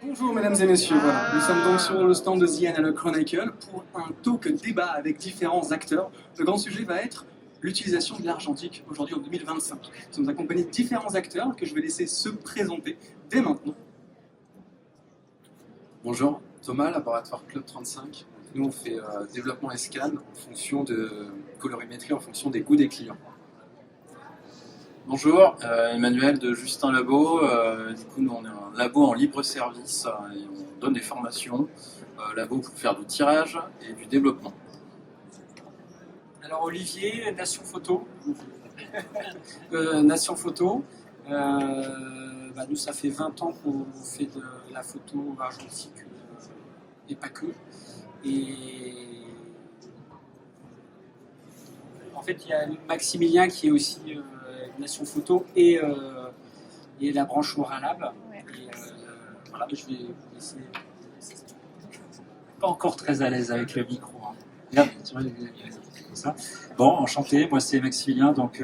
Bonjour mesdames et messieurs, voilà. Nous sommes donc sur le stand de The Analog Chronicle pour un talk débat avec différents acteurs. Le grand sujet va être l'utilisation de l'argentique aujourd'hui en 2025. Nous sommes accompagnés de différents acteurs que je vais laisser se présenter dès maintenant. Bonjour, Thomas, laboratoire Club 35. Nous on fait développement et scan en fonction de colorimétrie en fonction des goûts des clients. Bonjour, Emmanuel de Justin Labo. Du coup, nous on est un labo en libre service et on donne des formations. Labo pour faire du tirage et du développement. Alors Olivier, Nation Photo. Nation Photo. Nous, ça fait 20 ans qu'on fait de la photo argentique et pas que. Et en fait, il y a Maximilien qui est aussi Nation Photo et la branche Moralab. Ouais. Voilà, je vais vous laisser. Pas encore très à l'aise avec le micro. Hein. Là, ça. Bon, enchanté, moi c'est Maximilien. Donc,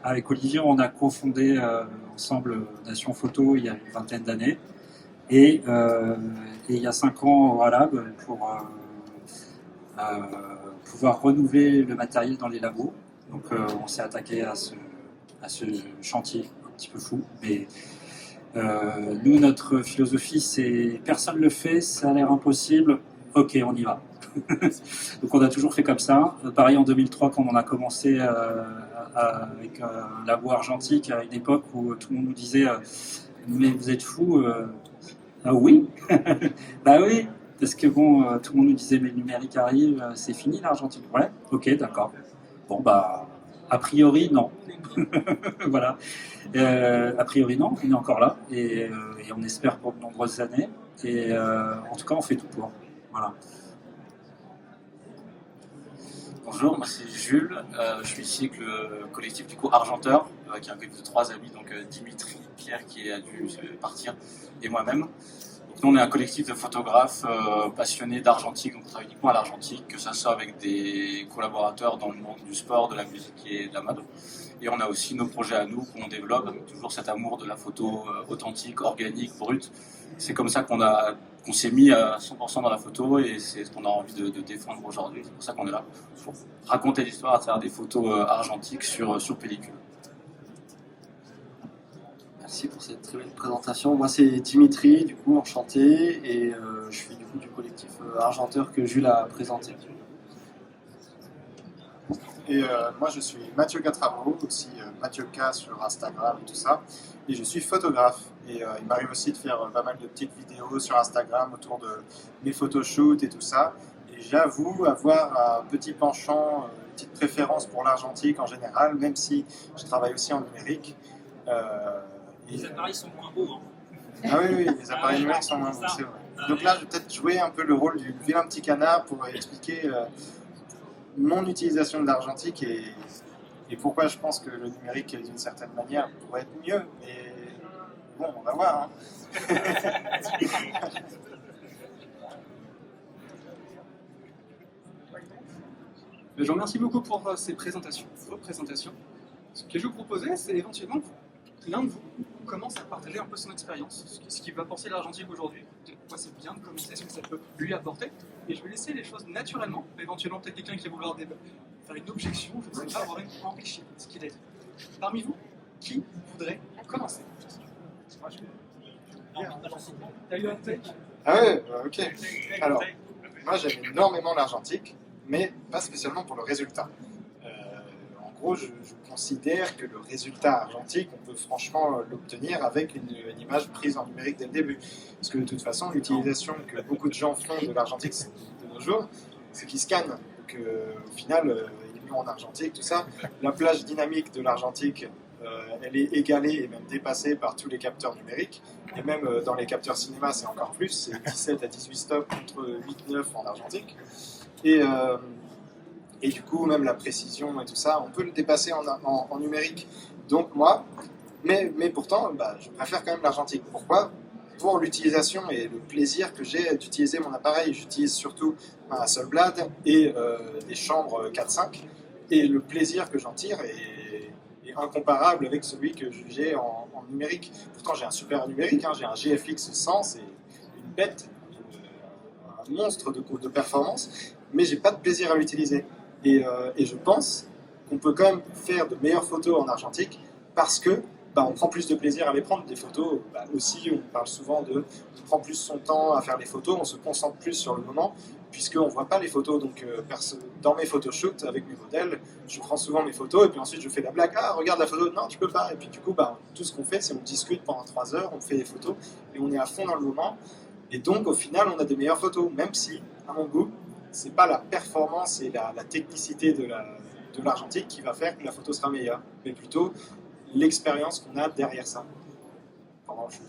avec Olivier, on a cofondé ensemble Nation Photo il y a une vingtaine d'années. Et il y a 5 ans au Moralab pour pouvoir renouveler le matériel dans les labos. Donc, on s'est attaqué à ce chantier un petit peu fou. Mais nous, notre philosophie, c'est personne ne le fait, ça a l'air impossible, ok, on y va. Donc on a toujours fait comme ça. Pareil en 2003 quand on a commencé avec un labo argentique à une époque où tout le monde nous disait mais vous êtes fous ah oui. Bah oui, parce que bon, tout le monde nous disait mais le numérique arrive, c'est fini l'argentique. Ouais, ok, d'accord. Bon bah a priori non. Voilà. A priori non, on est encore là et on espère pour de nombreuses années. Et en tout cas on fait tout pour. Voilà. Bonjour, moi c'est Jules, je suis ici avec le collectif du coup Argenteur, qui est un collectif de 3 amis, donc Dimitri, Pierre qui a dû partir, et moi-même. Donc nous on est un collectif de photographes passionnés d'argentique, donc on travaille uniquement à l'argentique, que ça soit avec des collaborateurs dans le monde du sport, de la musique et de la mode. Et on a aussi nos projets à nous qu'on développe, donc toujours cet amour de la photo authentique, organique, brute. C'est comme ça qu'on s'est mis à 100% dans la photo et c'est ce qu'on a envie de défendre aujourd'hui. C'est pour ça qu'on est là, pour raconter l'histoire à travers des photos argentiques sur pellicule. Merci pour cette très belle présentation. Moi c'est Dimitri, du coup enchanté, et je suis du coup du collectif Argenteur que Jules a présenté. Et moi je suis Mathieu Gatravo, aussi Mathieu K sur Instagram et tout ça, et je suis photographe. Et il m'arrive aussi de faire pas mal de petites vidéos sur Instagram autour de mes photoshoots et tout ça. Et j'avoue avoir un petit penchant, une petite préférence pour l'argentique en général, même si je travaille aussi en numérique. Les appareils sont moins beaux. Hein. Ah oui, les appareils numériques sont moins beaux, c'est vrai. Donc là, je vais peut-être jouer un peu le rôle du vilain petit canard pour expliquer mon utilisation de l'argentique et pourquoi je pense que le numérique, d'une certaine manière, pourrait être mieux. Mais bon, on va voir. Hein. Je vous remercie beaucoup pour ces présentations, vos présentations. Ce que je vous proposais, c'est éventuellement que l'un de vous commence à partager un peu son expérience, ce qu'il va penser de l'argentique aujourd'hui, de quoi c'est bien de commencer, ce que ça peut lui apporter. Et je vais laisser les choses naturellement, éventuellement peut-être quelqu'un qui va vouloir faire une objection, je ne sais pas, avoir enrichi ce qu'il a dit. Parmi vous, qui voudrait commencer? T'as eu un take? Ah ouais, ok. Alors, moi j'aime énormément l'argentique, mais pas spécialement pour le résultat. En gros, je considère que le résultat argentique, on peut franchement l'obtenir avec une image prise en numérique dès le début. Parce que de toute façon, l'utilisation que beaucoup de gens font de l'argentique de nos jours, c'est qu'ils scannent. Donc au final, il est mieux en argentique, tout ça. La plage dynamique de l'argentique, elle est égalée et même dépassée par tous les capteurs numériques. Et même dans les capteurs cinéma, c'est encore plus. C'est 17 à 18 stops contre 8-9 en argentique. Et du coup, même la précision et tout ça, on peut le dépasser en numérique. Donc moi, mais pourtant, je préfère quand même l'argentique. Pourquoi? Pour l'utilisation et le plaisir que j'ai d'utiliser mon appareil. J'utilise surtout un Hasselblad et des chambres 4-5. Et le plaisir que j'en tire est incomparable avec celui que j'ai en numérique. Pourtant, j'ai un super numérique, hein, j'ai un GFX 100, bête, un monstre de performance, mais j'ai pas de plaisir à l'utiliser. Et je pense qu'on peut quand même faire de meilleures photos en argentique parce que on prend plus de plaisir à les prendre. Des photos, aussi, on parle souvent on prend plus son temps à faire les photos, on se concentre plus sur le moment, puisqu'on ne voit pas les photos. Donc, dans mes photoshoots avec mes modèles, je prends souvent mes photos et puis ensuite je fais la blague. Ah, regarde la photo, non, tu peux pas. Et puis du coup, tout ce qu'on fait, c'est on discute pendant 3 heures, on fait des photos et on est à fond dans le moment. Et donc, au final, on a des meilleures photos, même si, à mon goût, c'est pas la performance et la technicité de l'argentique qui va faire que la photo sera meilleure, mais plutôt l'expérience qu'on a derrière ça pendant le shoot.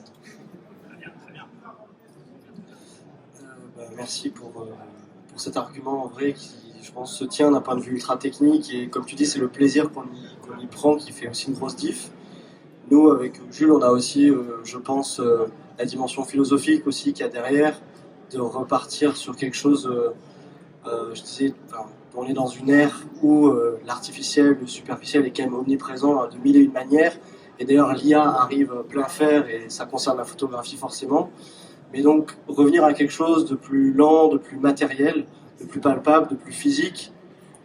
Merci pour cet argument en vrai qui, je pense, se tient d'un point de vue ultra technique et comme tu dis, c'est le plaisir qu'on y prend qui fait aussi une grosse diff. Nous, avec Jules, on a aussi, je pense, la dimension philosophique aussi qu'il y a derrière, de repartir sur quelque chose, je disais, on est dans une ère où l'artificiel, le superficiel est quand même omniprésent de mille et une manières. Et d'ailleurs, l'IA arrive plein fer et ça concerne la photographie forcément. Mais donc, revenir à quelque chose de plus lent, de plus matériel, de plus palpable, de plus physique,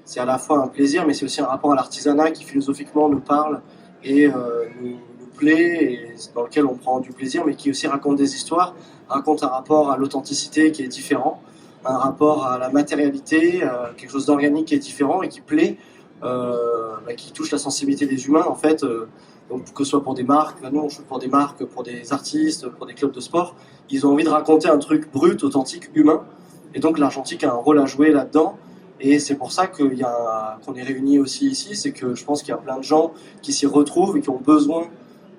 c'est à la fois un plaisir, mais c'est aussi un rapport à l'artisanat qui philosophiquement nous parle et nous plaît, et dans lequel on prend du plaisir, mais qui aussi raconte des histoires, raconte un rapport à l'authenticité qui est différent, un rapport à la matérialité, quelque chose d'organique qui est différent et qui plaît, qui touche la sensibilité des humains en fait. Donc que ce soit pour des marques, nous on shoot pour des marques, pour des artistes, pour des clubs de sport, ils ont envie de raconter un truc brut, authentique, humain. Et donc l'argentique a un rôle à jouer là-dedans. Et c'est pour ça qu'on est réunis aussi ici, c'est que je pense qu'il y a plein de gens qui s'y retrouvent et qui ont besoin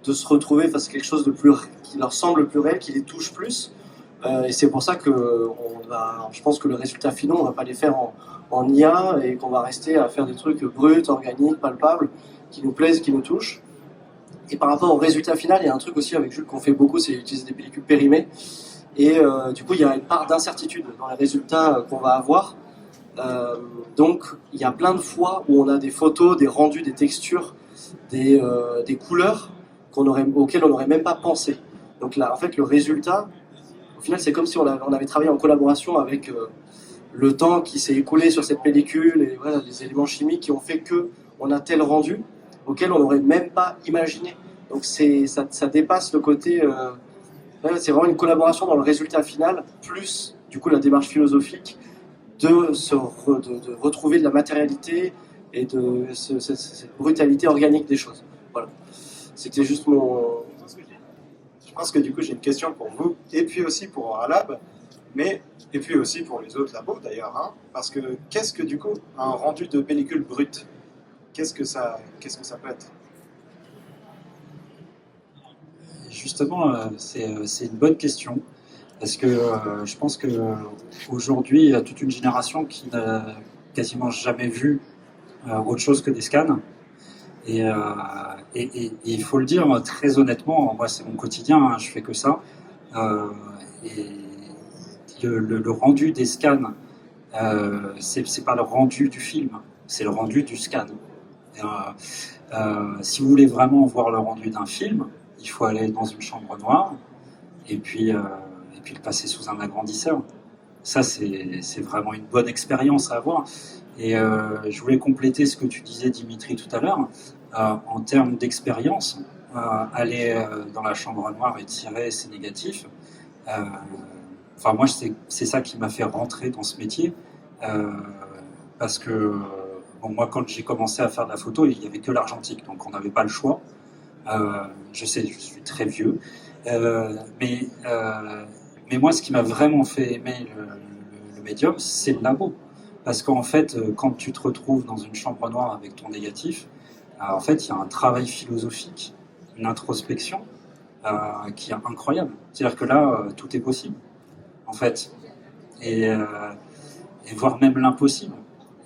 de se retrouver face à quelque chose de plus qui leur semble plus réel, qui les touche plus. Et c'est pour ça que je pense que le résultat final, on va pas les faire en IA et qu'on va rester à faire des trucs bruts, organiques, palpables, qui nous plaisent, qui nous touchent. Et par rapport au résultat final, il y a un truc aussi avec Jules qu'on fait beaucoup, c'est utiliser des pellicules périmées. Et du coup, il y a une part d'incertitude dans les résultats qu'on va avoir. Donc, il y a plein de fois où on a des photos, des rendus, des textures, des couleurs auxquelles on n'aurait même pas pensé. Donc là, en fait, le résultat, au final, c'est comme si on avait travaillé en collaboration avec le temps qui s'est écoulé sur cette pellicule et voilà, les éléments chimiques qui ont fait qu'on a tel rendu auquel on n'aurait même pas imaginé. Donc ça dépasse le côté... c'est vraiment une collaboration dans le résultat final, plus du coup la démarche philosophique de retrouver de la matérialité et de cette brutalité organique des choses. Voilà. C'était juste mon... Je pense que du coup j'ai une question pour vous, et puis aussi pour Auralab, et puis aussi pour les autres labos d'ailleurs, hein, parce que qu'est-ce que du coup un rendu de pellicule brute, qu'est-ce que ça peut être? Justement, c'est une bonne question, parce que je pense qu'aujourd'hui, il y a toute une génération qui n'a quasiment jamais vu autre chose que des scans. Et il faut le dire très honnêtement, moi c'est mon quotidien, hein, je fais que ça. Et le rendu des scans, c'est pas le rendu du film, c'est le rendu du scan. Si vous voulez vraiment voir le rendu d'un film, il faut aller dans une chambre noire et puis le passer sous un agrandisseur. Ça, c'est vraiment une bonne expérience à avoir. Et je voulais compléter ce que tu disais, Dimitri, tout à l'heure. En termes d'expérience, aller dans la chambre noire et tirer ses négatifs, moi, c'est ça qui m'a fait rentrer dans ce métier. Parce que moi, quand j'ai commencé à faire de la photo, il n'y avait que l'argentique, donc on n'avait pas le choix. Je sais, je suis très vieux. Mais moi, ce qui m'a vraiment fait aimer le médium, c'est le labo. Parce qu'en fait, quand tu te retrouves dans une chambre noire avec ton négatif, en fait, il y a un travail philosophique, une introspection qui est incroyable. C'est-à-dire que là, tout est possible, en fait. Et voire même l'impossible.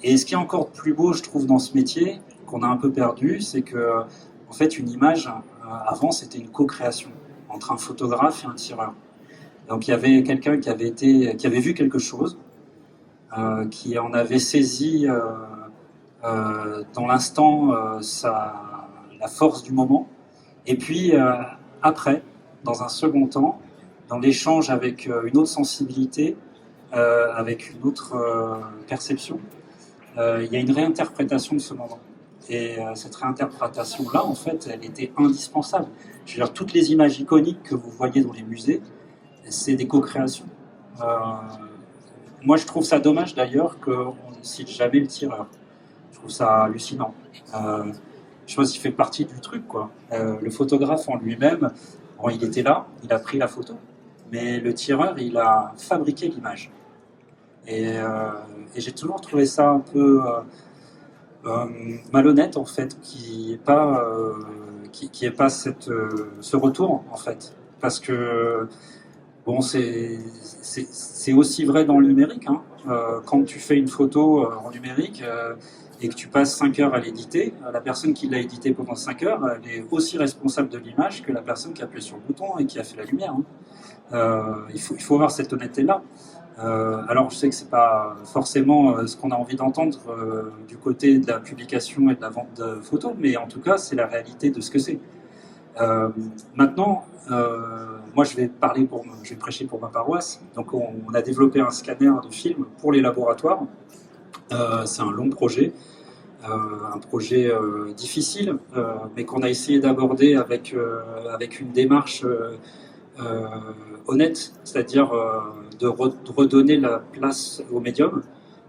Et ce qui est encore plus beau, je trouve, dans ce métier, qu'on a un peu perdu, c'est que, en fait, une image, avant, c'était une co-création entre un photographe et un tireur. Donc, il y avait quelqu'un qui avait vu quelque chose, qui en avait saisi dans l'instant la force du moment. Et puis, après, dans un second temps, dans l'échange avec une autre sensibilité, avec une autre perception, il y a une réinterprétation de ce moment. Et cette réinterprétation-là, en fait, elle était indispensable. Je veux dire, toutes les images iconiques que vous voyez dans les musées, c'est des co-créations. Moi, je trouve ça dommage d'ailleurs qu'on ne cite jamais le tireur. Je trouve ça hallucinant. Je pense qu'il fait partie du truc, quoi. Le photographe en lui-même, bon, il était là, il a pris la photo, mais le tireur, il a fabriqué l'image. Et j'ai toujours trouvé ça un peu malhonnête, en fait, qu'il n'y ait pas, ce retour, en fait. Parce que, bon, c'est aussi vrai dans le numérique. Hein. Quand tu fais une photo en numérique et que tu passes 5 heures à l'éditer, la personne qui l'a édité pendant 5 heures, elle est aussi responsable de l'image que la personne qui a appuyé sur le bouton et qui a fait la lumière. Hein. Il faut avoir cette honnêteté-là. Alors je sais que c'est pas forcément ce qu'on a envie d'entendre du côté de la publication et de la vente de photos, mais en tout cas c'est la réalité de ce que c'est. Maintenant, moi je vais prêcher pour ma paroisse. Donc on a développé un scanner de film pour les laboratoires. C'est un long projet, un projet difficile, mais qu'on a essayé d'aborder avec une démarche honnête, c'est-à-dire de redonner la place au médium.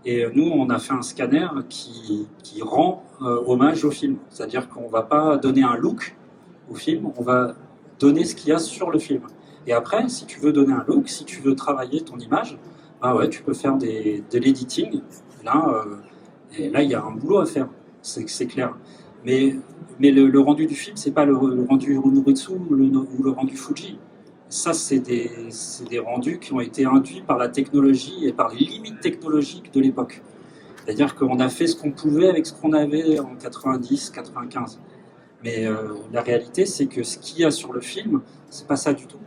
Et nous, on a fait un scanner qui rend hommage au film. C'est-à-dire qu'on ne va pas donner un look au film, on va donner ce qu'il y a sur le film. Et après, si tu veux donner un look, si tu veux travailler ton image, bah ouais, tu peux faire de l'editing. Et là, il y a un boulot à faire, c'est clair. Mais le rendu du film, c'est pas le rendu Urumitsu ou le rendu Fuji. Ça, c'est des rendus qui ont été induits par la technologie et par les limites technologiques de l'époque. C'est-à-dire qu'on a fait ce qu'on pouvait avec ce qu'on avait en 90, 95. Mais la réalité, c'est que ce qu'il y a sur le film, c'est pas ça du tout.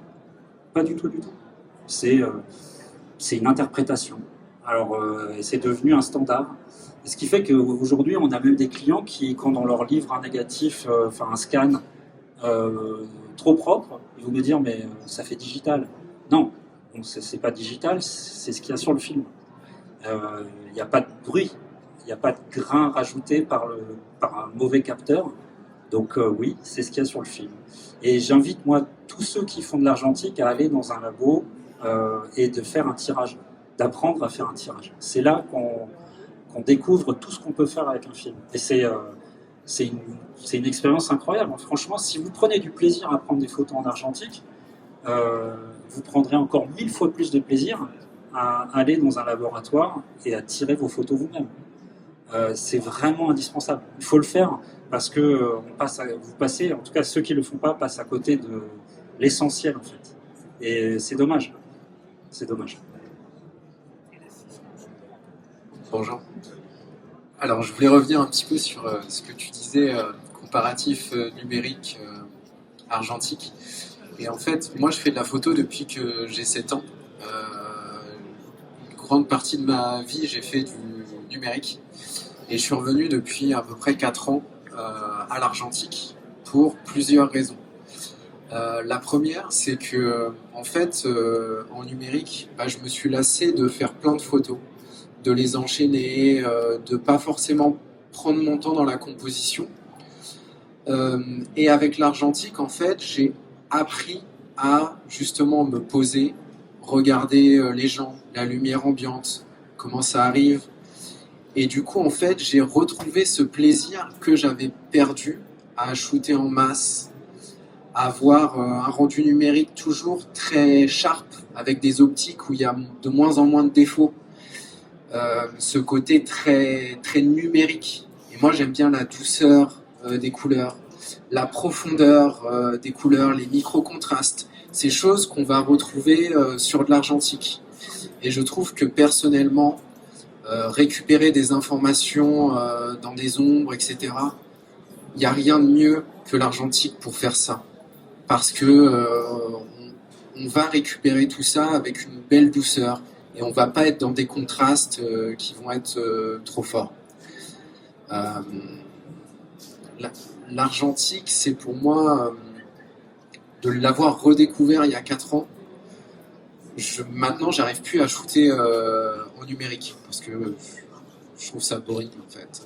Pas du tout, du tout. C'est une interprétation. Alors, c'est devenu un standard. Et ce qui fait qu'aujourd'hui, on a même des clients qui, quand on leur livre un négatif, un scan trop propre, ils vont me dire mais ça fait digital. Non, c'est pas digital, c'est ce qu'il y a sur le film. Il n'y a pas de bruit, il n'y a pas de grain rajouté par un mauvais capteur. Donc oui, c'est ce qu'il y a sur le film. Et j'invite moi tous ceux qui font de l'argentique à aller dans un labo et de faire un tirage, d'apprendre à faire un tirage. C'est là qu'on découvre tout ce qu'on peut faire avec un film. Et c'est une expérience incroyable. Franchement, si vous prenez du plaisir à prendre des photos en argentique, vous prendrez encore 1000 fois plus de plaisir à aller dans un laboratoire et à tirer vos photos vous-même. C'est vraiment indispensable. Il faut le faire parce que vous passez, en tout cas ceux qui ne le font pas, passent à côté de l'essentiel en fait. Et c'est dommage. C'est dommage. Bonjour. Alors, je voulais revenir un petit peu sur ce que tu disais, comparatif numérique argentique. Et en fait, moi, je fais de la photo depuis que j'ai 7 ans. Une grande partie de ma vie, j'ai fait du numérique. Et je suis revenu depuis à peu près 4 ans à l'argentique pour plusieurs raisons. La première, c'est que, en fait, en numérique, je me suis lassé de faire plein de photos, de les enchaîner, de pas forcément prendre mon temps dans la composition. Et avec l'argentique, en fait, j'ai appris à justement me poser, regarder les gens, la lumière ambiante, comment ça arrive. Et du coup, en fait, j'ai retrouvé ce plaisir que j'avais perdu à shooter en masse, à avoir un rendu numérique toujours très sharp, avec des optiques où il y a de moins en moins de défauts. Ce côté très, très numérique. Et moi, j'aime bien la douceur des couleurs, la profondeur des couleurs, les micro-contrastes. Ces choses qu'on va retrouver sur de l'argentique. Et je trouve que personnellement, récupérer des informations dans des ombres, etc., il n'y a rien de mieux que l'argentique pour faire ça. Parce que on va récupérer tout ça avec une belle douceur. Et on ne va pas être dans des contrastes qui vont être trop forts. L'argentique, c'est pour moi, de l'avoir redécouvert il y a 4 ans, Maintenant, j'arrive plus à shooter en numérique parce que je trouve ça boring en fait.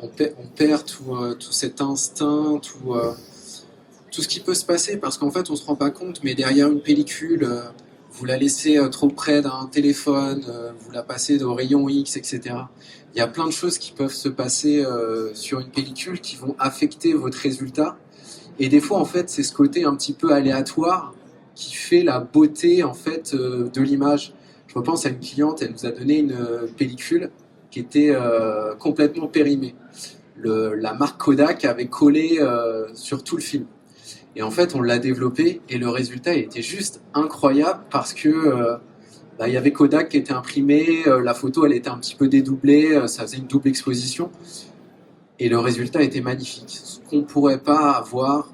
On perd tout cet instinct, tout ce qui peut se passer parce qu'en fait, on se rend pas compte, mais derrière une pellicule, vous la laissez trop près d'un téléphone, vous la passez au rayon X, etc. Il y a plein de choses qui peuvent se passer sur une pellicule qui vont affecter votre résultat. Et des fois, en fait, c'est ce côté un petit peu aléatoire qui fait la beauté en fait de l'image. Je repense à une cliente, elle nous a donné une pellicule qui était complètement périmée. La marque Kodak avait collé sur tout le film. Et en fait, on l'a développé et le résultat était juste incroyable parce que il y avait Kodak qui était imprimé, la photo elle était un petit peu dédoublée, ça faisait une double exposition et le résultat était magnifique. Ce qu'on ne pourrait pas avoir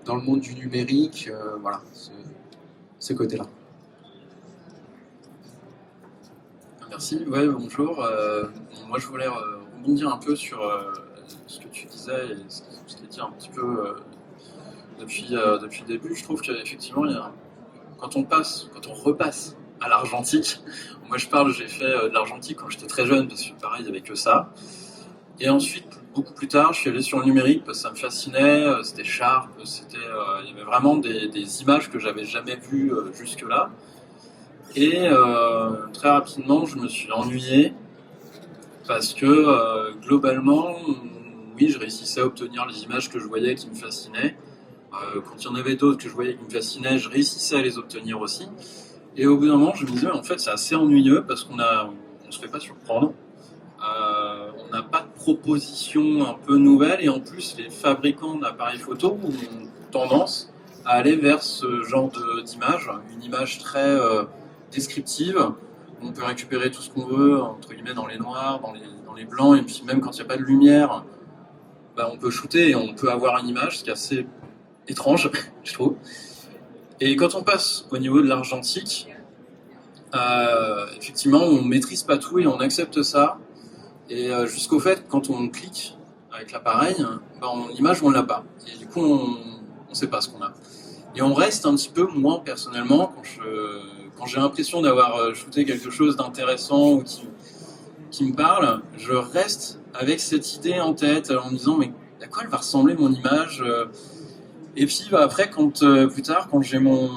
dans le monde du numérique, voilà, ce côté-là. Merci, ouais, bonjour. Moi je voulais rebondir un peu sur ce que tu disais et ce qui est dit un petit peu depuis le début. Je trouve qu'effectivement, quand on repasse à l'argentique, moi j'ai fait de l'argentique quand j'étais très jeune parce que pareil, il n'y avait que ça. Et ensuite, beaucoup plus tard, je suis allé sur le numérique parce que ça me fascinait, c'était sharp, il y avait vraiment des images que j'avais jamais vues jusque-là. Et très rapidement, je me suis ennuyé parce que globalement, oui, je réussissais à obtenir les images que je voyais qui me fascinaient. Quand il y en avait d'autres que je voyais qui me fascinaient, je réussissais à les obtenir aussi. Et au bout d'un moment, je me disais, en fait, c'est assez ennuyeux parce qu'on se fait pas surprendre. On n'a pas de proposition un peu nouvelle et en plus, les fabricants d'appareils photo ont tendance à aller vers ce genre d'image, une image très descriptive. On peut récupérer tout ce qu'on veut, entre guillemets, dans les noirs, dans les blancs, et puis même quand il n'y a pas de lumière, on peut shooter et on peut avoir une image, ce qui est assez étrange, je trouve. Et quand on passe au niveau de l'argentique, effectivement, on maîtrise pas tout et on accepte ça. Et jusqu'au fait, quand on clique avec l'appareil, l'image, on l'a pas. Et du coup, on sait pas ce qu'on a. Et on reste un petit peu, moi, personnellement, quand j'ai l'impression d'avoir shooté quelque chose d'intéressant ou qui me parle, je reste avec cette idée en tête en me disant, mais à quoi elle va ressembler mon image? Et puis après, plus tard, quand j'ai mon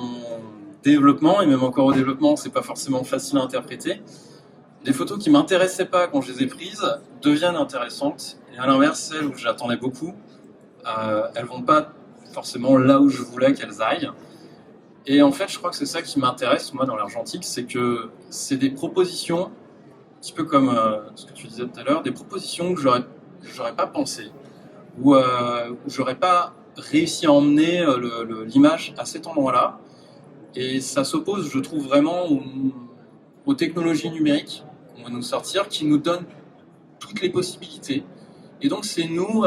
développement, et même encore au développement, c'est pas forcément facile à interpréter, des photos qui m'intéressaient pas quand je les ai prises deviennent intéressantes. Et à l'inverse, celles où j'attendais beaucoup, elles vont pas forcément là où je voulais qu'elles aillent. Et en fait, je crois que c'est ça qui m'intéresse, moi, dans l'argentique, c'est que c'est des propositions, un petit peu comme ce que tu disais tout à l'heure, des propositions que j'aurais pas pensé, ou j'aurais pas réussi à emmener l'image à cet endroit-là. Et ça s'oppose, je trouve, vraiment aux technologies numériques qu'on va nous sortir, qui nous donnent toutes les possibilités. Et donc, c'est nous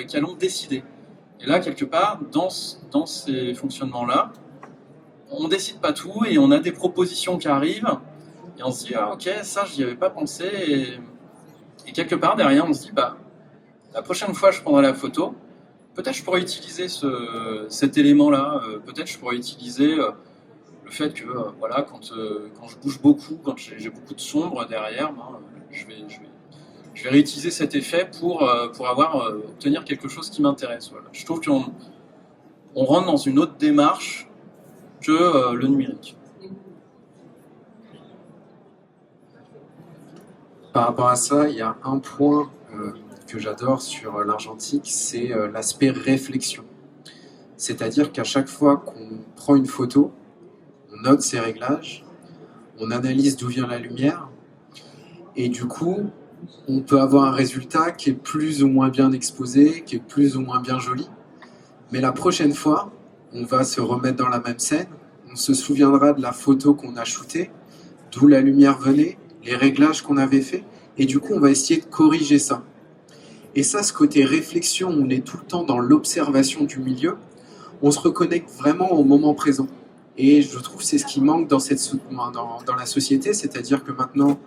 qui allons décider. Et là, quelque part, dans ces fonctionnements-là, on décide pas tout et on a des propositions qui arrivent et on se dit, ah ok, ça, j'y avais pas pensé. Et quelque part, derrière, on se dit, la prochaine fois, je prendrai la photo. Peut-être je pourrais utiliser cet élément-là. Peut-être je pourrais utiliser le fait que, voilà, quand je bouge beaucoup, quand j'ai beaucoup de sombre derrière, je vais réutiliser cet effet pour obtenir quelque chose qui m'intéresse. Voilà. Je trouve qu'on rentre dans une autre démarche que le numérique. Par rapport à ça, il y a un point que j'adore sur l'argentique, c'est l'aspect réflexion. C'est-à-dire qu'à chaque fois qu'on prend une photo, on note ses réglages, on analyse d'où vient la lumière, et du coup, on peut avoir un résultat qui est plus ou moins bien exposé, qui est plus ou moins bien joli. Mais la prochaine fois, on va se remettre dans la même scène, on se souviendra de la photo qu'on a shootée, d'où la lumière venait, les réglages qu'on avait faits, et du coup, on va essayer de corriger ça. Et ça, ce côté réflexion, on est tout le temps dans l'observation du milieu, on se reconnecte vraiment au moment présent. Et je trouve que c'est ce qui manque dans la société, c'est-à-dire que maintenant,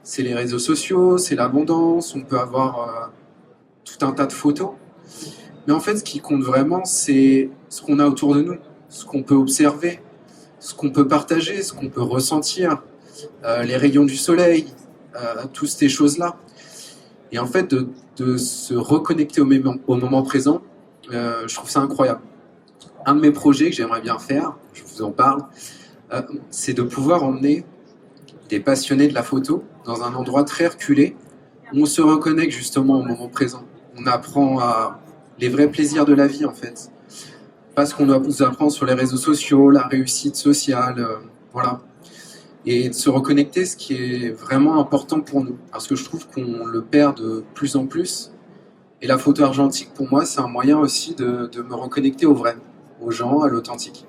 c'est les réseaux sociaux, c'est l'abondance, on peut avoir tout un tas de photos. Mais en fait, ce qui compte vraiment, c'est ce qu'on a autour de nous. ce qu'on peut observer, ce qu'on peut partager, ce qu'on peut ressentir, les rayons du soleil, toutes ces choses-là. Et en fait, de se reconnecter au moment présent, je trouve ça incroyable. Un de mes projets que j'aimerais bien faire, je vous en parle, c'est de pouvoir emmener des passionnés de la photo dans un endroit très reculé où on se reconnecte justement au moment présent. On apprend les vrais plaisirs de la vie en fait. Pas ce qu'on nous apprend sur les réseaux sociaux, la réussite sociale, voilà. Et de se reconnecter, ce qui est vraiment important pour nous. Parce que je trouve qu'on le perd de plus en plus. Et la photo argentique, pour moi, c'est un moyen aussi de me reconnecter au vrai, aux gens, à l'authentique.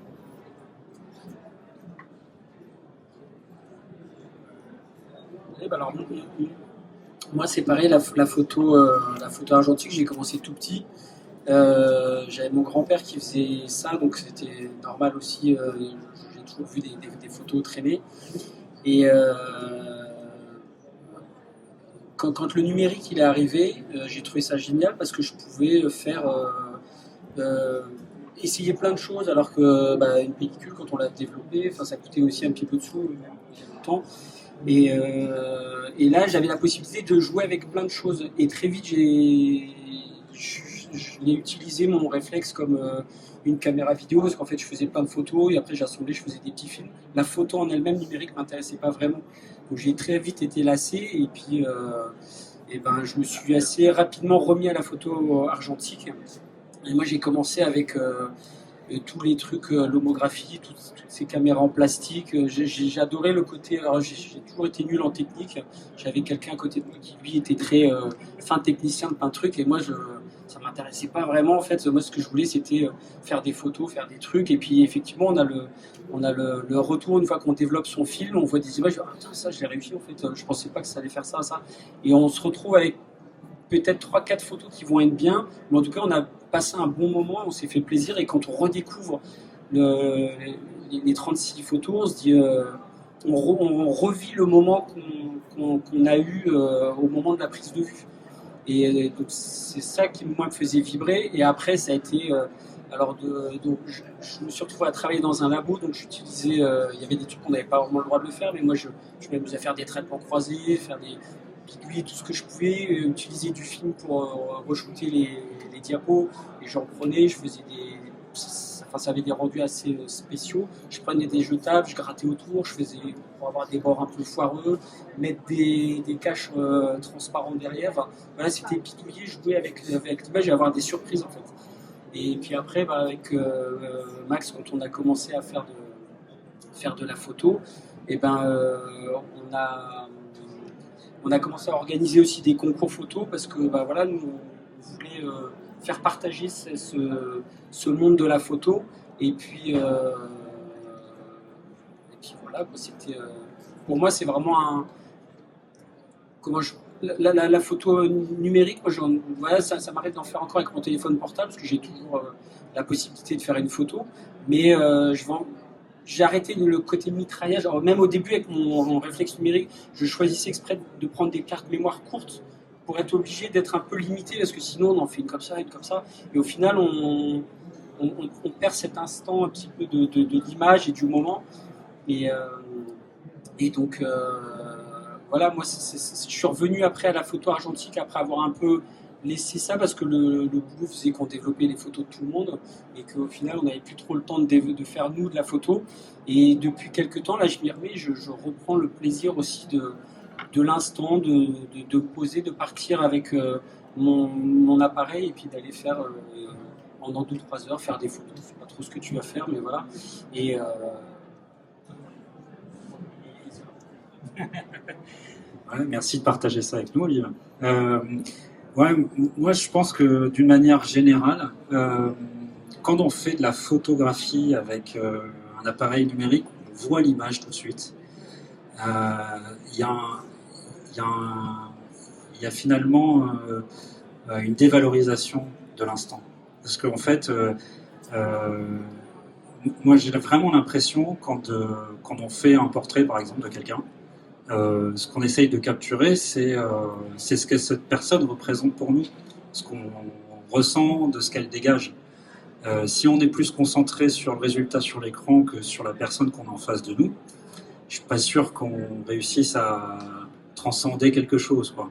Alors, moi, c'est pareil, la photo argentique, j'ai commencé tout petit. J'avais mon grand-père qui faisait ça, donc c'était normal aussi. J'ai toujours vu des photos traîner. Et quand le numérique il est arrivé, j'ai trouvé ça génial parce que je pouvais faire essayer plein de choses, alors que une pellicule, quand on l'a développée, ça coûtait aussi un petit peu de sous il y a longtemps. Et là, j'avais la possibilité de jouer avec plein de choses. Et très vite, je l'ai utilisé mon réflexe comme une caméra vidéo, parce qu'en fait, je faisais plein de photos et après, j'assemblais, je faisais des petits films. La photo en elle-même numérique m'intéressait pas vraiment. Donc, j'ai très vite été lassé et puis je me suis assez rapidement remis à la photo argentique. Et moi, j'ai commencé avec tous les trucs, l'homographie, toutes ces caméras en plastique. J'ai adoré le côté. Alors, j'ai toujours été nul en technique. J'avais quelqu'un à côté de moi qui, lui, était très fin technicien de plein de trucs. Et moi, ça ne m'intéressait pas vraiment. En fait, moi, ce que je voulais, c'était faire des photos, faire des trucs. Et puis, effectivement, on a le retour une fois qu'on développe son film. On voit des images. Ah, putain, ça, je l'ai réussi. En fait, je ne pensais pas que ça allait faire ça, ça. Et on se retrouve avec peut-être 3-4 photos qui vont être bien. Mais en tout cas, on a passé un bon moment, on s'est fait plaisir, et quand on redécouvre les 36 photos, on se dit, on revit le moment qu'on a eu au moment de la prise de vue. Et donc c'est ça qui moi me faisait vibrer. Et après ça a été donc je me suis retrouvé à travailler dans un labo, donc j'utilisais, il y avait des trucs qu'on n'avait pas vraiment le droit de le faire, mais moi je m'amusais à faire des traitements croisés, faire des bidouiller tout ce que je pouvais, utiliser du film pour re-shooter les diapos, et j'en prenais, je faisais ça avait des rendus assez spéciaux. Je prenais des jetables, je grattais autour, je faisais pour avoir des bords un peu foireux, mettre des caches transparents derrière. Enfin, voilà, c'était bidouiller, jouer avec l'image et avoir des surprises en fait. Et puis après, avec Max, quand on a commencé à faire de la photo, et on a commencé à organiser aussi des concours photo, parce que nous on voulait faire partager ce monde de la photo. Et puis voilà, c'était pour moi c'est vraiment la photo numérique. Moi, ça m'arrive d'en faire encore avec mon téléphone portable, parce que j'ai toujours la possibilité de faire une photo, mais j'ai arrêté le côté mitraillage. Alors, même au début, avec mon réflexe numérique, je choisissais exprès de prendre des cartes mémoire courtes pour être obligé d'être un peu limité, parce que sinon on en fait une comme ça, une comme ça, et au final on perd cet instant un petit peu de l'image et du moment. Et donc voilà, moi je suis revenu après à la photo argentique, après avoir un peu laissé ça, parce que le boulot faisait qu'on développait les photos de tout le monde, et qu'au final on n'avait plus trop le temps de faire nous de la photo. Et depuis quelques temps là, je m'y remets, je reprends le plaisir aussi de l'instant, de poser, de partir avec mon appareil, et puis d'aller faire pendant 2-3 heures faire des photos. Je sais pas trop ce que tu vas faire, mais voilà. Et ouais, merci de partager ça avec nous, Olivier. Moi, je pense que d'une manière générale, quand on fait de la photographie avec un appareil numérique, on voit l'image tout de suite. Il y a finalement une dévalorisation de l'instant. Parce qu'en fait, moi j'ai vraiment l'impression quand on fait un portrait par exemple de quelqu'un, ce qu'on essaye de capturer, c'est ce que cette personne représente pour nous, ce qu'on ressent, de ce qu'elle dégage. Si on est plus concentré sur le résultat sur l'écran que sur la personne qu'on a en face de nous, je suis pas sûr qu'on réussisse à transcender quelque chose, quoi.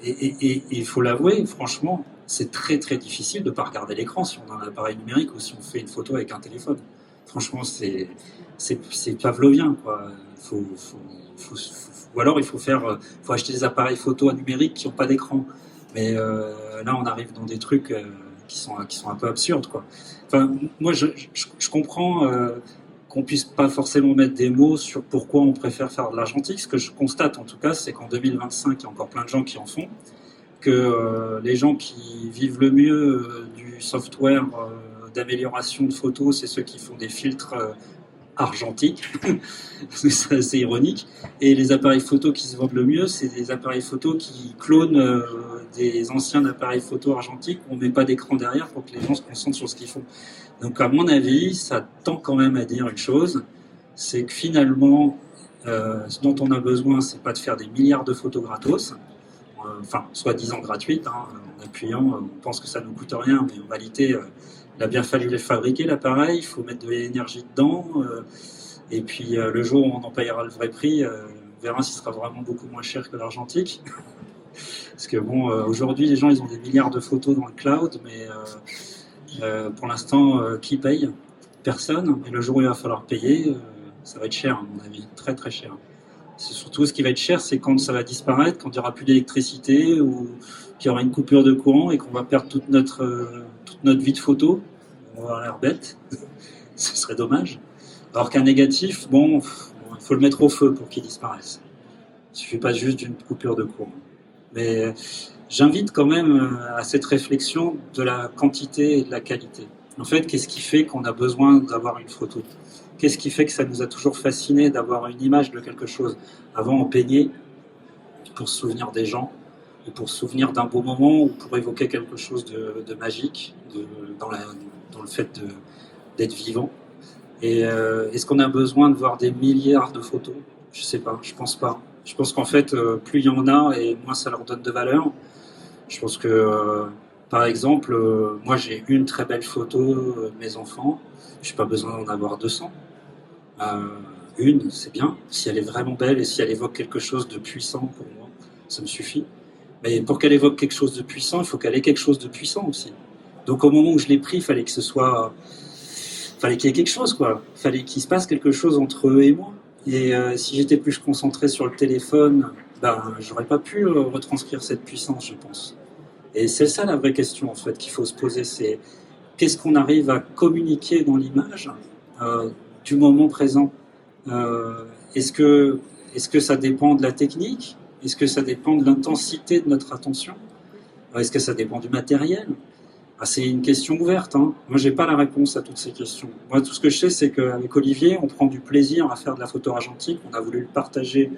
Et il faut l'avouer, franchement, c'est très très difficile de ne pas regarder l'écran si on a un appareil numérique ou si on fait une photo avec un téléphone. Franchement, c'est pavlovien, quoi. Ou alors il faut acheter des appareils photo numériques qui n'ont pas d'écran. Mais là, on arrive dans des trucs qui sont un peu absurdes, quoi. Enfin, moi, je comprends qu'on puisse pas forcément mettre des mots sur pourquoi on préfère faire de l'argentique. Ce que je constate, en tout cas, c'est qu'en 2025, il y a encore plein de gens qui en font, que les gens qui vivent le mieux du software d'amélioration de photos, c'est ceux qui font des filtres argentiques, c'est assez ironique, et les appareils photo qui se vendent le mieux, c'est des appareils photo qui clonent des anciens appareils photo argentiques où on met pas d'écran derrière pour que les gens se concentrent sur ce qu'ils font. Donc à mon avis, ça tend quand même à dire une chose, c'est que finalement, ce dont on a besoin, c'est pas de faire des milliards de photos gratos, enfin, soi-disant gratuites, hein, en appuyant, on pense que ça nous coûte rien, mais en réalité, il a bien fallu les fabriquer, l'appareil, il faut mettre de l'énergie dedans, et puis le jour où on en payera le vrai prix, on verra si ce sera vraiment beaucoup moins cher que l'argentique. Parce que bon, aujourd'hui, les gens, ils ont des milliards de photos dans le cloud, mais pour l'instant, qui paye? Personne. Et le jour où il va falloir payer, ça va être cher, à mon avis, très très cher. C'est surtout ce qui va être cher, c'est quand ça va disparaître, quand il n'y aura plus d'électricité ou qu'il y aura une coupure de courant et qu'on va perdre toute notre vie de photo. On va avoir l'air bête. Ce serait dommage. Alors qu'un négatif, bon, il faut le mettre au feu pour qu'il disparaisse. Il ne suffit pas juste d'une coupure de courant. Mais j'invite quand même à cette réflexion de la quantité et de la qualité. En fait, qu'est-ce qui fait qu'on a besoin d'avoir une photo? Qu'est-ce qui fait que ça nous a toujours fasciné d'avoir une image de quelque chose? Avant, on peignait pour se souvenir des gens, ou pour se souvenir d'un beau moment, ou pour évoquer quelque chose de magique dans le fait d'être vivant. Et est-ce qu'on a besoin de voir des milliards de photos? Je sais pas, je pense pas. Je pense qu'en fait, plus il y en a et moins ça leur donne de valeur. Je pense que, par exemple, moi j'ai une très belle photo de mes enfants. Je n'ai pas besoin d'en avoir 200. Une, c'est bien. Si elle est vraiment belle et si elle évoque quelque chose de puissant pour moi, ça me suffit. Mais pour qu'elle évoque quelque chose de puissant, il faut qu'elle ait quelque chose de puissant aussi. Donc au moment où je l'ai pris, il fallait qu'il y ait quelque chose, quoi. Il fallait qu'il se passe quelque chose entre eux et moi. Et si j'étais plus concentré sur le téléphone, j'aurais pas pu retranscrire cette puissance, je pense. Et c'est ça la vraie question, en fait, qu'il faut se poser, c'est qu'est-ce qu'on arrive à communiquer dans l'image du moment présent? Est-ce que ça dépend de la technique? Est-ce que ça dépend de l'intensité de notre attention? Est-ce que ça dépend du matériel? C'est une question ouverte, hein. Moi, j'ai pas la réponse à toutes ces questions. Moi, tout ce que je sais, c'est qu'avec Olivier, on prend du plaisir à faire de la photo argentique. On a voulu le partager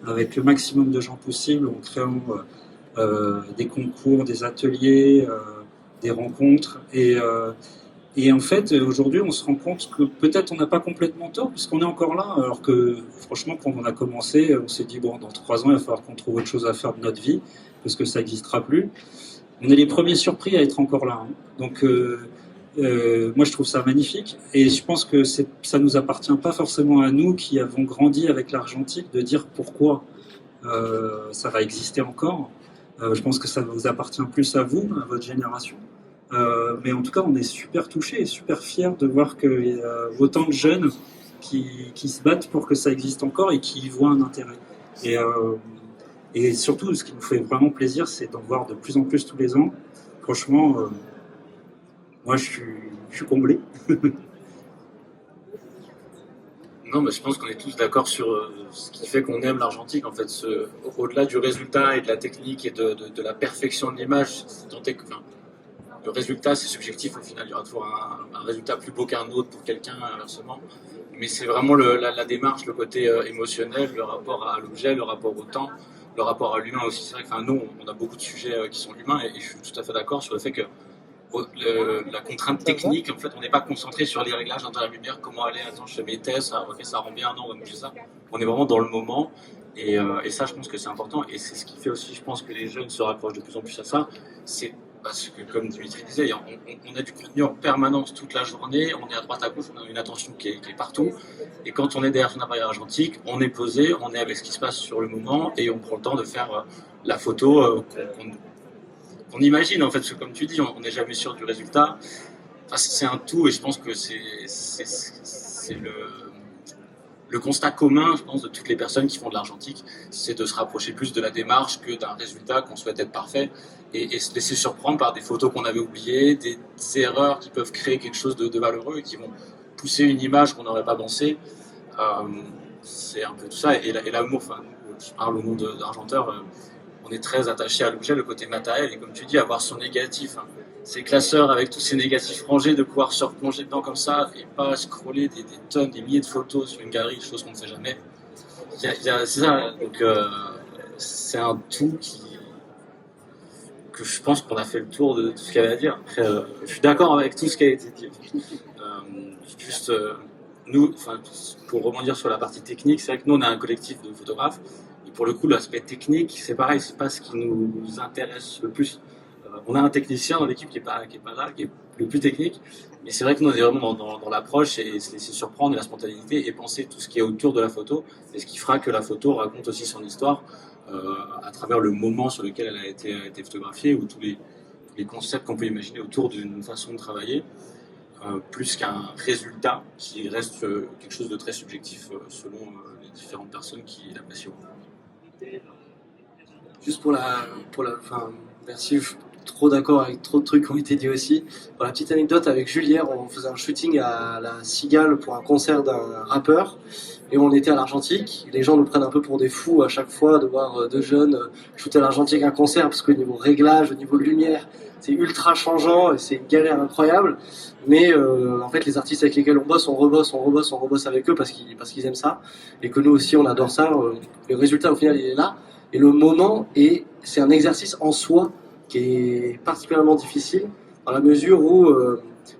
avec le maximum de gens possible en créant des concours, des ateliers, des rencontres. Et en fait, aujourd'hui, on se rend compte que peut-être on n'a pas complètement tort, puisqu'on est encore là. Alors que, franchement, quand on a commencé, on s'est dit, bon, dans 3 ans, il va falloir qu'on trouve autre chose à faire de notre vie, parce que ça n'existera plus. On est les premiers surpris à être encore là. Hein. Donc, moi, je trouve ça magnifique. Et je pense que ça nous appartient pas forcément à nous qui avons grandi avec l'argentique de dire pourquoi ça va exister encore. Je pense que ça vous appartient plus à vous, à votre génération. Mais en tout cas, on est super touchés et super fiers de voir qu'il y a autant de jeunes qui se battent pour que ça existe encore et qui y voient un intérêt. Et surtout, ce qui nous fait vraiment plaisir, c'est d'en voir de plus en plus tous les ans. Franchement, moi, je suis comblé. Non, mais je pense qu'on est tous d'accord sur ce qui fait qu'on aime l'argentique. En fait, au-delà du résultat et de la technique et de la perfection de l'image, le résultat, c'est subjectif au final. Il y aura toujours un résultat plus beau qu'un autre pour quelqu'un, inversement. Mais c'est vraiment la démarche, le côté émotionnel, le rapport à l'objet, le rapport au temps, le rapport à l'humain aussi. C'est vrai que nous, on a beaucoup de sujets qui sont humains et je suis tout à fait d'accord sur le fait que la contrainte technique, en fait, on n'est pas concentré sur les réglages dans la lumière, comment aller, attends, je fais mes tests, ok, ça rend bien, non, on va bouger ça. On est vraiment dans le moment et ça, je pense que c'est important et c'est ce qui fait aussi, je pense, que les jeunes se rapprochent de plus en plus à ça. C'est parce que, comme Dimitri disait, on a du contenu en permanence toute la journée, on est à droite à gauche, on a une attention qui est partout. Et quand on est derrière son appareil argentique, on est posé, on est avec ce qui se passe sur le moment et on prend le temps de faire la photo qu'on imagine. En fait, parce que comme tu dis, on n'est jamais sûr du résultat. Enfin, c'est un tout et je pense que c'est le constat commun, je pense, de toutes les personnes qui font de l'argentique, c'est de se rapprocher plus de la démarche que d'un résultat qu'on souhaite être parfait et se laisser surprendre par des photos qu'on avait oubliées, des erreurs qui peuvent créer quelque chose de valeureux et qui vont pousser une image qu'on n'aurait pas pensée. C'est un peu tout ça. Et l'amour, enfin, je parle au nom d'argenteur, on est très attaché à l'objet, le côté matériel, et comme tu dis, avoir son négatif. Hein. Ces classeurs avec tous ces négatifs rangés, de pouvoir se replonger dedans comme ça et pas scroller des tonnes, des milliers de photos sur une galerie, chose qu'on ne fait jamais. C'est ça, donc c'est un tout que je pense qu'on a fait le tour de tout ce qu'il y avait à dire. Après, je suis d'accord avec tout ce qui a été dit. Juste, nous, pour rebondir sur la partie technique, c'est vrai que nous, on a un collectif de photographes, et pour le coup, l'aspect technique, c'est pareil, c'est pas ce qui nous intéresse le plus. On a un technicien dans l'équipe qui est pas là, qui est le plus technique, mais c'est vrai que nous on est vraiment dans l'approche et se laisser surprendre et la spontanéité et penser tout ce qui est autour de la photo et ce qui fera que la photo raconte aussi son histoire à travers le moment sur lequel elle a été photographiée ou tous les concepts qu'on peut imaginer autour d'une façon de travailler, plus qu'un résultat qui reste quelque chose de très subjectif selon les différentes personnes qui l'apprécient. Juste enfin, merci. Trop d'accord avec trop de trucs qui ont été dit aussi. Pour la petite anecdote, avec Julière, on faisait un shooting à la Cigale pour un concert d'un rappeur et on était à l'Argentique. Les gens nous prennent un peu pour des fous à chaque fois de voir deux jeunes shooter à l'Argentique un concert parce qu'au niveau réglage, au niveau de lumière, c'est ultra changeant et c'est une galère incroyable. Mais en fait, les artistes avec lesquels on bosse, on rebosse avec eux parce qu'ils aiment ça et que nous aussi on adore ça. Le résultat au final il est là et le moment c'est un exercice en soi qui est particulièrement difficile dans la mesure où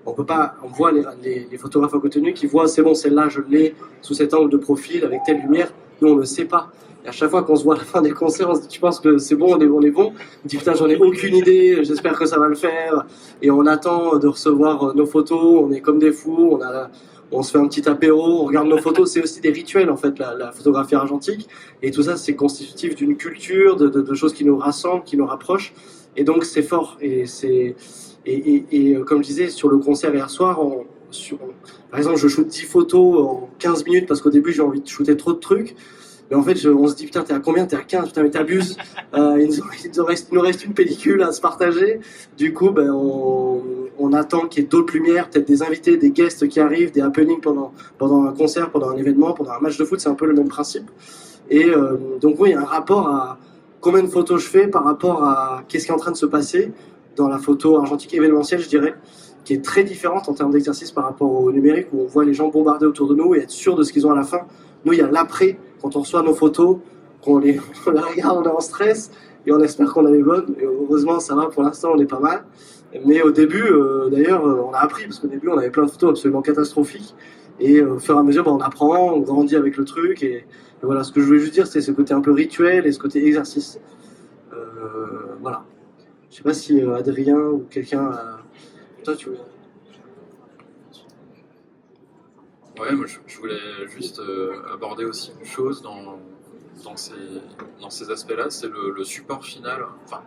on voit les photographes à côté de nous qui voient c'est bon, celle-là je l'ai sous cet angle de profil avec telle lumière, nous on ne sait pas. Et à chaque fois qu'on se voit à la fin des concerts, on se dit tu penses que c'est bon, on est bon, on dit putain j'en ai aucune idée, j'espère que ça va le faire et on attend de recevoir nos photos, on est comme des fous, on se fait un petit apéro, on regarde nos photos, c'est aussi des rituels en fait la photographie argentique et tout ça c'est constitutif d'une culture, de choses qui nous rassemblent, qui nous rapprochent. Et donc c'est fort et comme je disais sur le concert hier soir, par exemple je shoot 10 photos en 15 minutes parce qu'au début j'ai envie de shooter trop de trucs, mais en fait on se dit putain t'es à combien, t'es à 15, putain mais t'abuses, il nous reste une pellicule à se partager, du coup on attend qu'il y ait d'autres lumières, peut-être des invités, des guests qui arrivent, des happenings pendant un concert, pendant un événement, pendant un match de foot, c'est un peu le même principe et donc oui il y a un rapport à combien de photos je fais par rapport à qu'est-ce qui est en train de se passer dans la photo argentique événementielle, je dirais, qui est très différente en termes d'exercice par rapport au numérique où on voit les gens bombarder autour de nous et être sûr de ce qu'ils ont à la fin. Nous, il y a l'après, quand on reçoit nos photos, on les regarde, on est en stress et on espère qu'on a les bonnes. Et heureusement, ça va, pour l'instant, on est pas mal. Mais au début, d'ailleurs, on a appris, parce qu'au début, on avait plein de photos absolument catastrophiques. Et au fur et à mesure, on apprend, on grandit avec le truc. Et voilà, ce que je voulais juste dire, c'est ce côté un peu rituel et ce côté exercice. Voilà. Je sais pas si Adrien ou quelqu'un... Toi, tu veux... Ouais, moi je voulais juste aborder aussi une chose dans ces aspects-là, c'est le support final, enfin,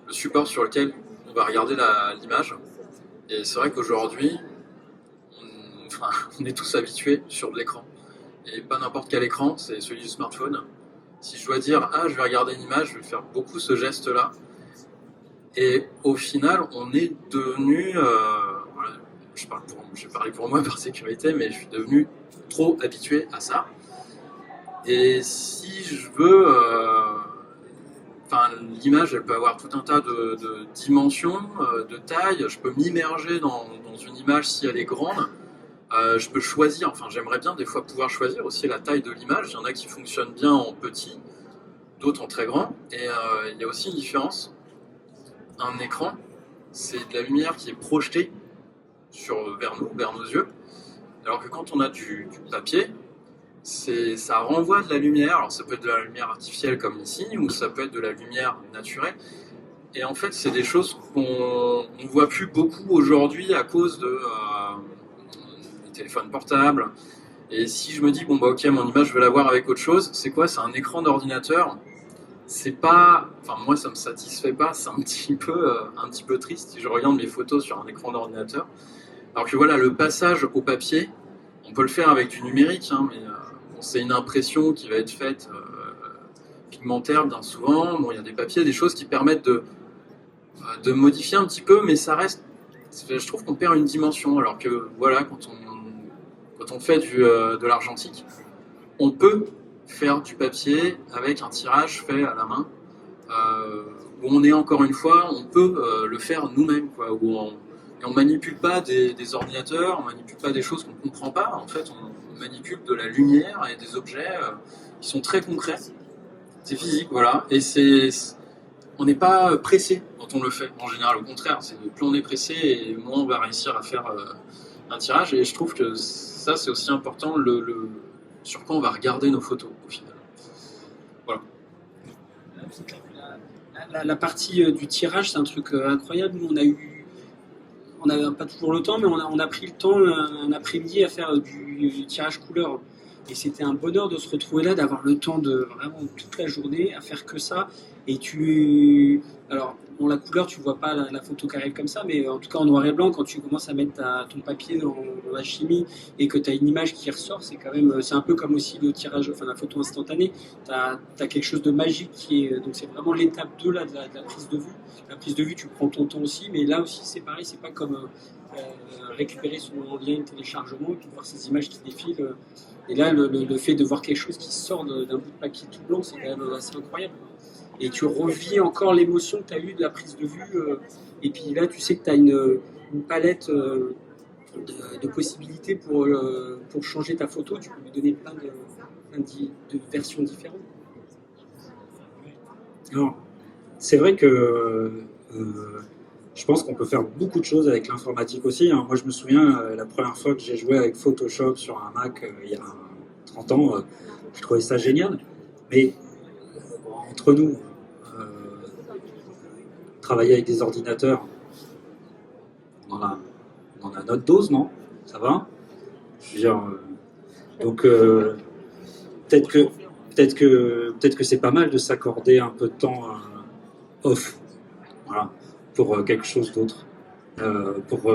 le support sur lequel on va regarder l'image. Et c'est vrai qu'aujourd'hui, on est tous habitués sur de l'écran. Et pas n'importe quel écran, c'est celui du smartphone. Si je dois dire, je vais regarder une image, je vais faire beaucoup ce geste-là. Et au final, on est devenu, je vais parler pour moi par sécurité, mais je suis devenu trop habitué à ça. Et si je veux, l'image, elle peut avoir tout un tas de dimensions, de tailles. Je peux m'immerger dans une image si elle est grande. Je peux choisir, j'aimerais bien des fois pouvoir choisir aussi la taille de l'image. Il y en a qui fonctionnent bien en petit, d'autres en très grand. Et il y a aussi une différence. Un écran, c'est de la lumière qui est projetée vers nos yeux. Alors que quand on a du papier, ça renvoie de la lumière. Alors ça peut être de la lumière artificielle comme ici, ou ça peut être de la lumière naturelle. Et en fait, c'est des choses qu'on ne voit plus beaucoup aujourd'hui à cause des téléphones portables. Et si je me dis, bon bah ok, mon image, je vais la voir avec autre chose, c'est quoi? C'est un écran d'ordinateur. C'est pas, enfin moi ça me satisfait pas, c'est un petit peu triste si je regarde mes photos sur un écran d'ordinateur. Alors que voilà, le passage au papier, on peut le faire avec du numérique, hein, mais bon, c'est une impression qui va être faite pigmentaire bien souvent. Bon, il y a des papiers, des choses qui permettent de modifier un petit peu, mais ça reste, je trouve qu'on perd une dimension. Alors que voilà, quand on fait de l'argentique, on peut faire du papier avec un tirage fait à la main, où on est encore une fois, on peut le faire nous-mêmes, quoi, et on manipule pas des ordinateurs, on manipule pas des choses qu'on ne comprend pas. En fait, on manipule de la lumière et des objets qui sont très concrets. C'est physique, voilà. Et on n'est pas pressé quand on le fait, en général. Au contraire, plus on est pressé et moins on va réussir à faire un tirage. Et je trouve que ça, c'est aussi important, sur quoi on va regarder nos photos, au final. Voilà. La partie du tirage, c'est un truc incroyable. Nous, on n'avait pas toujours le temps, mais on a pris le temps un après-midi à faire du tirage couleur. Et c'était un bonheur de se retrouver là, d'avoir le temps de vraiment toute la journée à faire que ça. Et alors, bon, la couleur, tu vois pas la photo qui arrive comme ça, mais en tout cas en noir et blanc, quand tu commences à mettre ton papier dans la chimie et que tu as une image qui ressort, c'est un peu comme aussi le tirage, enfin la photo instantanée. Tu as quelque chose de magique donc c'est vraiment l'étape 2 là, de la prise de vue. La prise de vue, tu prends ton temps aussi, mais là aussi c'est pareil, c'est pas comme récupérer son lien de téléchargement et puis voir ces images qui défilent. Et là, le fait de voir quelque chose qui sort d'un bout de papier tout blanc, c'est quand même assez incroyable. Et tu revis encore l'émotion que tu as eue de la prise de vue. Et puis là, tu sais que tu as une palette de possibilités pour changer ta photo. Tu peux lui donner plein de versions différentes. Alors, c'est vrai que je pense qu'on peut faire beaucoup de choses avec l'informatique aussi, hein. Moi, je me souviens, la première fois que j'ai joué avec Photoshop sur un Mac il y a 30 ans, je trouvais ça génial. Mais entre nous, travailler avec des ordinateurs, on en a notre dose, non? Ça va? Je veux dire, donc peut-être que c'est pas mal de s'accorder un peu de temps off, voilà, pour quelque chose d'autre, pour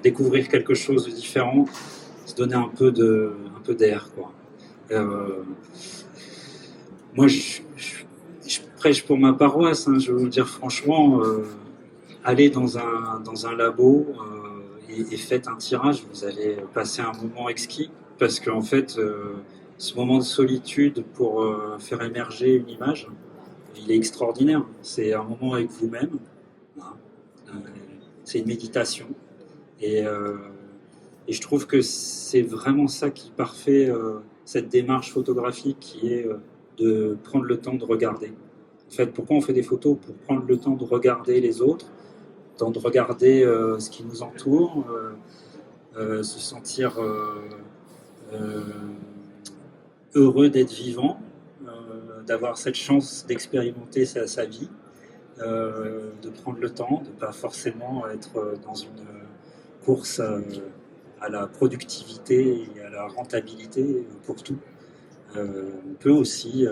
découvrir quelque chose de différent, se donner un peu d'air, quoi. Moi, je prêche pour ma paroisse, hein, je veux vous dire franchement, allez dans un labo et faites un tirage, vous allez passer un moment exquis, parce qu'en fait, ce moment de solitude pour faire émerger une image, il est extraordinaire. C'est un moment avec vous-même, hein. C'est une méditation. Et je trouve que c'est vraiment ça qui parfait cette démarche photographique qui est de prendre le temps de regarder. En fait, pourquoi on fait des photos? Pour prendre le temps de regarder les autres, le temps de regarder ce qui nous entoure, se sentir heureux d'être vivant, d'avoir cette chance d'expérimenter sa vie, de prendre le temps, de ne pas forcément être dans une course à la productivité et à la rentabilité pour tout. On peut aussi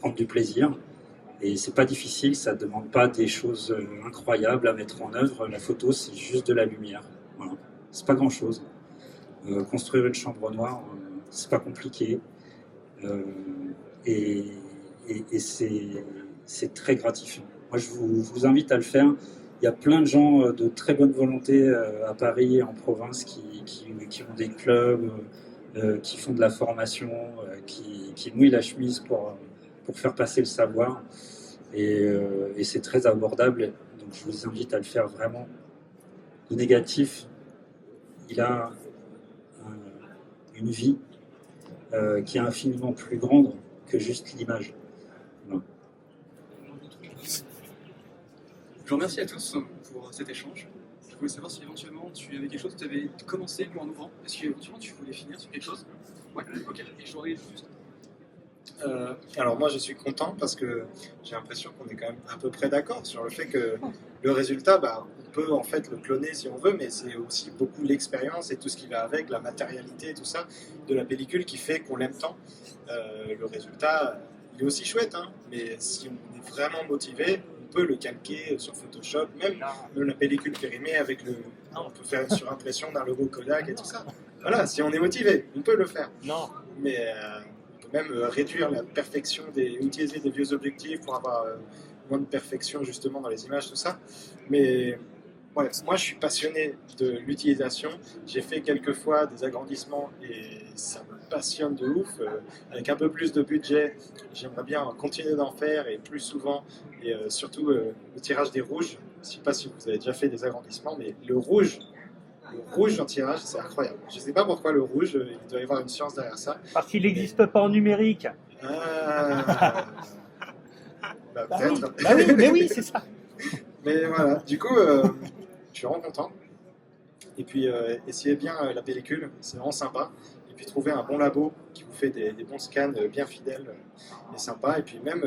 prendre du plaisir. Et c'est pas difficile, ça ne demande pas des choses incroyables à mettre en œuvre. La photo, c'est juste de la lumière. Voilà. C'est pas grand-chose. Construire une chambre noire, c'est pas compliqué. Et c'est très gratifiant. Moi, je vous invite à le faire. Il y a plein de gens de très bonne volonté à Paris et en province qui ont des clubs, qui font de la formation, qui mouillent la chemise pour faire passer le savoir. Et c'est très abordable. Donc, je vous invite à le faire vraiment. Le négatif, il a une vie qui est infiniment plus grande que juste l'image. Voilà. Je vous remercie à tous pour cet échange. Je voulais savoir si éventuellement tu avais quelque chose que tu avais commencé en ouvrant. Est-ce qu'éventuellement tu voulais finir sur quelque chose? Ouais, ok. Et je voudrais juste Alors moi je suis content parce que j'ai l'impression qu'on est quand même à peu près d'accord sur le fait que le résultat, on peut en fait le cloner si on veut, mais c'est aussi beaucoup l'expérience et tout ce qui va avec, la matérialité et tout ça de la pellicule qui fait qu'on l'aime tant. Le résultat, il est aussi chouette, hein, mais si on est vraiment motivé, on peut le calquer sur Photoshop, même la pellicule périmée avec on peut faire une surimpression d'un logo Kodak et tout ça. Voilà, si on est motivé, on peut le faire. Non. Mais on peut même réduire la perfection, utiliser des vieux objectifs pour avoir moins de perfection justement dans les images, tout ça. Mais ouais, moi je suis passionné de l'utilisation. J'ai fait quelques fois des agrandissements et ça me passionne de ouf. Avec un peu plus de budget, j'aimerais bien continuer d'en faire et plus souvent. Et surtout le tirage des rouges. Je ne sais pas si vous avez déjà fait des agrandissements, mais le rouge en tirage, c'est incroyable. Je ne sais pas pourquoi le rouge, il doit y avoir une science derrière ça. Parce qu'il n'existe pas en numérique. Ah. Peut-être. Bah oui, mais oui, c'est ça. Mais voilà, du coup, je suis vraiment content. Et puis, essayez bien la pellicule, c'est vraiment sympa. Et puis, trouvez un bon labo qui vous fait des bons scans bien fidèles et sympas. Et puis, même,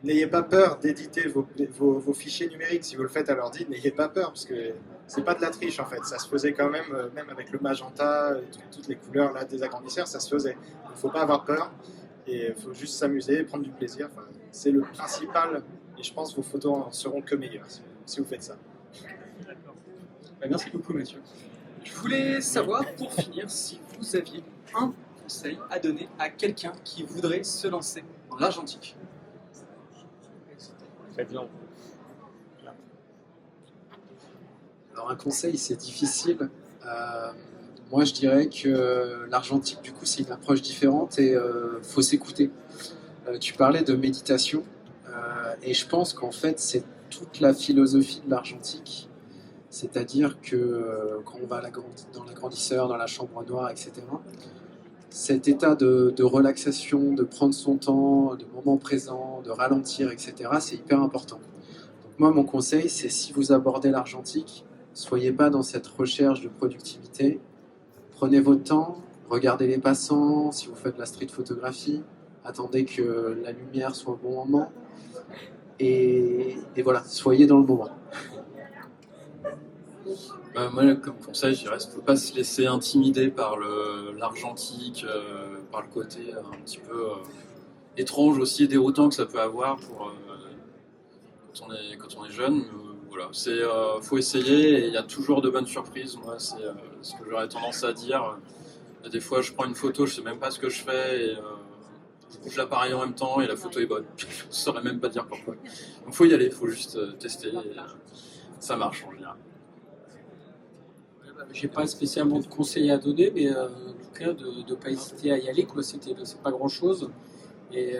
n'ayez pas peur d'éditer vos fichiers numériques. Si vous le faites à l'ordi, n'ayez pas peur, parce que c'est pas de la triche en fait. Ça se faisait quand même, même avec le magenta, et toutes les couleurs là, des agrandisseurs, ça se faisait. Il ne faut pas avoir peur et il faut juste s'amuser, prendre du plaisir. Enfin, c'est le principal et je pense que vos photos en seront que meilleures si vous faites ça. Merci beaucoup Mathieu. Je voulais savoir pour finir si vous aviez un conseil à donner à quelqu'un qui voudrait se lancer dans l'argentique. Faites-en. Alors un conseil, c'est difficile. Moi, je dirais que l'argentique, du coup, c'est une approche différente et faut s'écouter. Tu parlais de méditation et je pense qu'en fait, c'est toute la philosophie de l'argentique. C'est-à-dire que quand on va dans l'agrandisseur, dans la chambre noire, etc., cet état de relaxation, de prendre son temps, de moment présent, de ralentir, etc., c'est hyper important. Donc moi, mon conseil, c'est si vous abordez l'argentique, soyez pas dans cette recherche de productivité. Prenez votre temps, regardez les passants, si vous faites de la street photographie, attendez que la lumière soit au bon moment. Et voilà, soyez dans le moment. Moi, comme conseil, je dirais, il ne faut pas se laisser intimider par l'argentique, par le côté un petit peu étrange aussi et déroutant que ça peut avoir quand on est jeune. Voilà, faut essayer et il y a toujours de bonnes surprises. Moi, c'est ce que j'aurais tendance à dire. Des fois, je prends une photo, je sais même pas ce que je fais et je bouge l'appareil en même temps et la photo est bonne. Je ne saurais même pas dire pourquoi. Donc, faut y aller, faut juste tester. Et, ça marche en général. J'ai pas spécialement de conseils à donner, mais en tout cas de ne pas hésiter à y aller, quoi. C'est pas grand chose. Et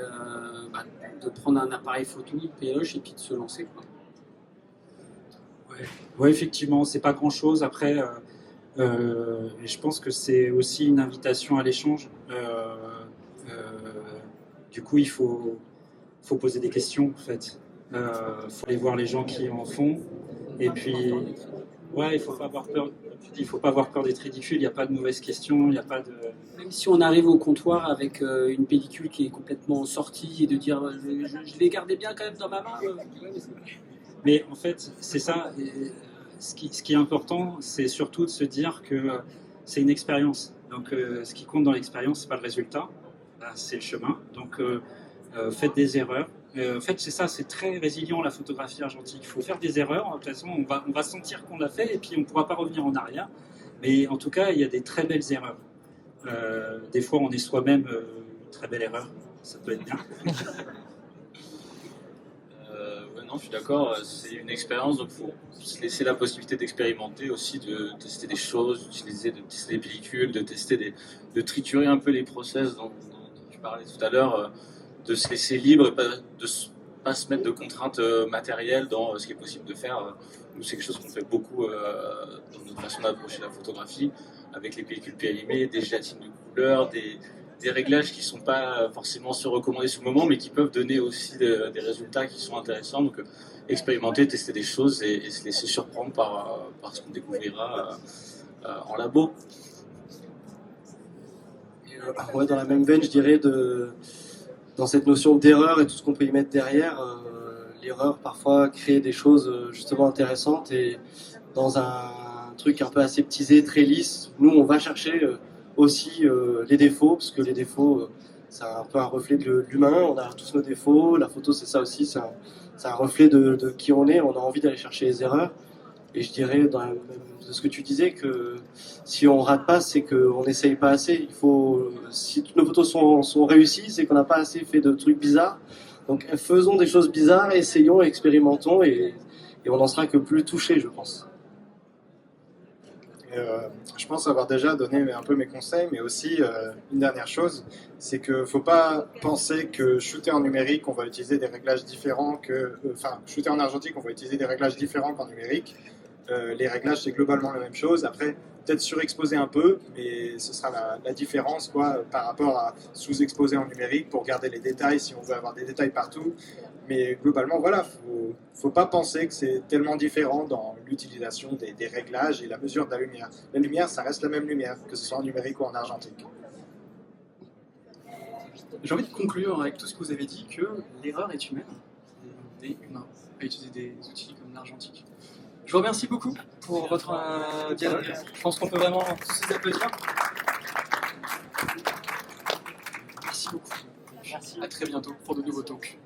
de prendre un appareil photo, une péloche et puis de se lancer, quoi. Ouais, effectivement, c'est pas grand chose. Après, je pense que c'est aussi une invitation à l'échange. Du coup, il faut poser des questions, en fait. Faut aller voir les gens qui en font. Et puis, ouais, il faut pas avoir peur. Il faut pas avoir peur d'être ridicule. Il n'y a pas de mauvaises questions. Il n'y a pas de. Même si on arrive au comptoir avec une pellicule qui est complètement sortie et de dire je l'ai gardé bien quand même dans ma main. Mais en fait, c'est ça. Ce qui est important, c'est surtout de se dire que c'est une expérience. Donc, ce qui compte dans l'expérience, c'est pas le résultat, c'est le chemin. Donc, faites des erreurs. En fait, c'est ça, c'est très résilient la photographie argentique. Il faut faire des erreurs. De toute façon, on va sentir qu'on l'a fait et puis on ne pourra pas revenir en arrière. Mais en tout cas, il y a des très belles erreurs. Des fois, on est soi-même une très belle erreur. Ça peut être bien. Non, je suis d'accord, c'est une expérience, donc il faut se laisser la possibilité d'expérimenter aussi, de tester des choses, de tester des pellicules, de triturer un peu les process dont tu parlais tout à l'heure, de se laisser libre et de ne pas se mettre de contraintes matérielles dans ce qui est possible de faire. Nous, c'est quelque chose qu'on fait beaucoup dans notre façon d'approcher la photographie, avec les pellicules périmées, des gélatines de couleurs, des réglages qui ne sont pas forcément se recommander sur le moment, mais qui peuvent donner aussi des résultats qui sont intéressants. Donc, expérimenter, tester des choses et se laisser surprendre par ce qu'on découvrira en labo. Ouais, dans la même veine, je dirais dans cette notion d'erreur et tout ce qu'on peut y mettre derrière, l'erreur parfois crée des choses justement intéressantes et dans un truc un peu aseptisé, très lisse, nous on va chercher aussi les défauts, parce que les défauts c'est un peu un reflet de l'humain, on a tous nos défauts, la photo c'est ça aussi, c'est un reflet de qui on est, on a envie d'aller chercher les erreurs. Et je dirais, de ce que tu disais, que si on rate pas, c'est qu'on n'essaye pas assez. Si toutes nos photos sont réussies, c'est qu'on n'a pas assez fait de trucs bizarres. Donc faisons des choses bizarres, essayons, expérimentons, et on n'en sera que plus touché, je pense. Je pense avoir déjà donné un peu mes conseils, mais aussi une dernière chose, c'est qu'il ne faut pas penser que shooter en numérique, on va utiliser des réglages différents shooter en argentique, on va utiliser des réglages différents qu'en numérique. Les réglages, c'est globalement la même chose. Après, peut-être surexposer un peu, mais ce sera la différence par rapport à sous-exposer en numérique pour garder les détails si on veut avoir des détails partout. Mais globalement, voilà, faut pas penser que c'est tellement différent dans l'utilisation des réglages et la mesure de la lumière. La lumière, ça reste la même lumière, que ce soit en numérique ou en argentique. J'ai envie de conclure avec tout ce que vous avez dit, que l'erreur est humaine. On est humain à utiliser des outils comme l'argentique. Je vous remercie beaucoup pour votre dialogue. Je pense qu'on peut vraiment tous les applaudir. Merci beaucoup. Merci. À très bientôt pour de nouveaux talks.